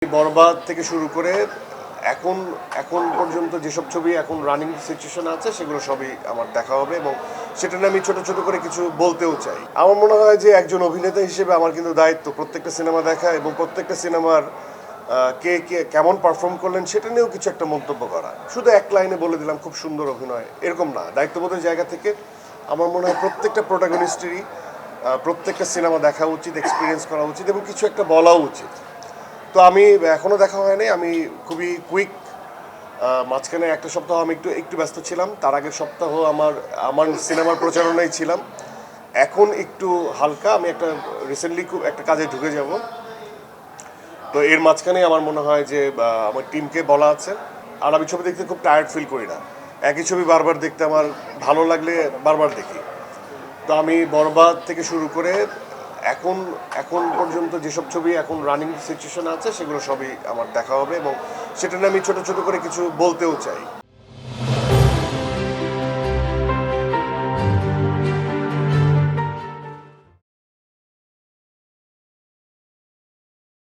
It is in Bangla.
বরবাদ থেকে শুরু করে এখন এখন পর্যন্ত যেসব ছবি এখন রানিং সিচুয়েশন আছে সেগুলো সবই আমার দেখা হবে এবং সেটা নিয়ে আমি ছোট ছোট করে কিছু বলতেও চাই। আমার মনে হয় যে একজন অভিনেতা হিসেবে আমার কিন্তু দায়িত্ব প্রত্যেকটা সিনেমা দেখা এবং প্রত্যেকটা সিনেমার কে কে কেমন পারফর্ম করলেন সেটা নিয়েও কিছু একটা মন্তব্য করা। শুধু এক লাইনে বলে দিলাম খুব সুন্দর অভিনয়, এরকম না। দায়িত্ববোধের জায়গা থেকে আমার মনে হয় প্রত্যেকটা প্রোটাগনিস্টেরই প্রত্যেকটা সিনেমা দেখা উচিত, এক্সপিরিয়েন্স করা উচিত এবং কিছু একটা বলাও উচিত। তো আমি এখনও দেখা হয়নি, আমি খুবই কুইক। মাঝখানে একটা সপ্তাহ আমি একটু একটু ব্যস্ত ছিলাম, তার আগের সপ্তাহ আমার আমার সিনেমার প্রচারণায় ছিলাম। এখন একটু হালকা, আমি একটা রিসেন্টলি খুব একটা কাজে ঢুকে যাব। তো এর মাঝখানে আমার মনে হয় যে আমার টিমকে বলা আছে। আর আমি ছবি দেখতে খুব টায়ার্ড ফিল করি না, একই ছবি বারবার দেখতে আমার ভালো লাগলে বারবার দেখি। তো আমি বরবাদ থেকে শুরু করে এখন এখন পর্যন্ত যেসব ছবি এখন রানিং সিচুয়েশন আছে সেগুলো সবই আমার দেখা হবে এবং সেটা নিয়ে আমি ছোট ছোট করে কিছু বলতেও চাই।